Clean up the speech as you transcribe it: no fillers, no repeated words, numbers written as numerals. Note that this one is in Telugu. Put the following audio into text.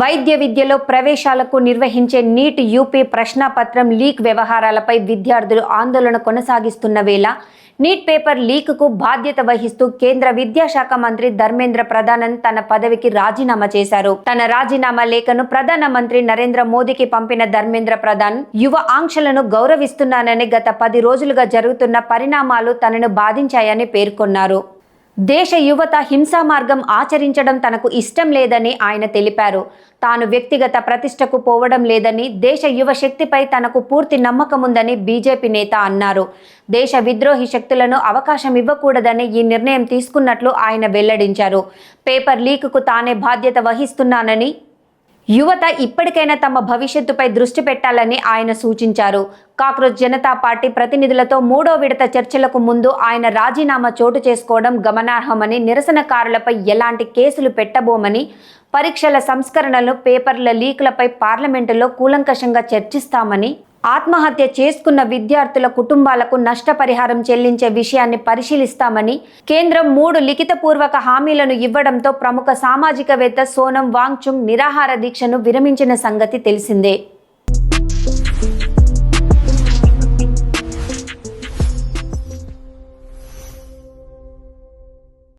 వైద్య విద్యలో ప్రవేశాలకు నిర్వహించే నీట్ యూపీ ప్రశ్నాపత్రం లీక్ వ్యవహారాలపై విద్యార్థులు ఆందోళన కొనసాగిస్తున్న వేళ నీట్ పేపర్ లీక్కు బాధ్యత వహిస్తూ కేంద్ర విద్యాశాఖ మంత్రి ధర్మేంద్ర ప్రధాన్ తన పదవికి రాజీనామా చేశారు. తన రాజీనామా లేఖను ప్రధానమంత్రి నరేంద్ర మోదీకి పంపిన ధర్మేంద్ర ప్రధాన్ యువ ఆంక్షలను గౌరవిస్తున్నానని గత 10 రోజులుగా జరుగుతున్న పరిణామాలు తనను బాధించాయని పేర్కొన్నారు. దేశ యువత హింసా మార్గం ఆచరించడం తనకు ఇష్టం లేదని ఆయన తెలిపారు. తాను వ్యక్తిగత ప్రతిష్టకు పోవడం లేదని, దేశ యువ శక్తిపై తనకు పూర్తి నమ్మకం ఉందని బీజేపీ నేత అన్నారు. దేశ విద్రోహి శక్తులను అవకాశం ఇవ్వకూడదని ఈ నిర్ణయం తీసుకున్నట్లు ఆయన వెల్లడించారు. పేపర్ లీక్కు తానే బాధ్యత వహిస్తున్నానని, యువత ఇప్పటికైనా తమ భవిష్యత్తుపై దృష్టి పెట్టాలని ఆయన సూచించారు. కాక్రోచ్ జనతా పార్టీ ప్రతినిధులతో 3వ విడత చర్చలకు ముందు ఆయన రాజీనామా చోటు చేసుకోవడం గమనార్హమని, నిరసనకారులపై ఎలాంటి కేసులు పెట్టబోమని, పరీక్షల సంస్కరణలు, పేపర్ల లీకులపై పార్లమెంటులో కూలంకషంగా చర్చిస్తామని, ఆత్మహత్య చేసుకున్న విద్యార్థుల కుటుంబాలకు నష్టపరిహారం చెల్లించే విషయాన్ని పరిశీలిస్తామని, కేంద్రం 3 లిఖితపూర్వక హామీలను ఇవ్వడంతో ప్రముఖ సామాజికవేత్త సోనం వాంగ్చుక్ నిరాహార దీక్షను విరమించిన సంగతి తెలిసిందే.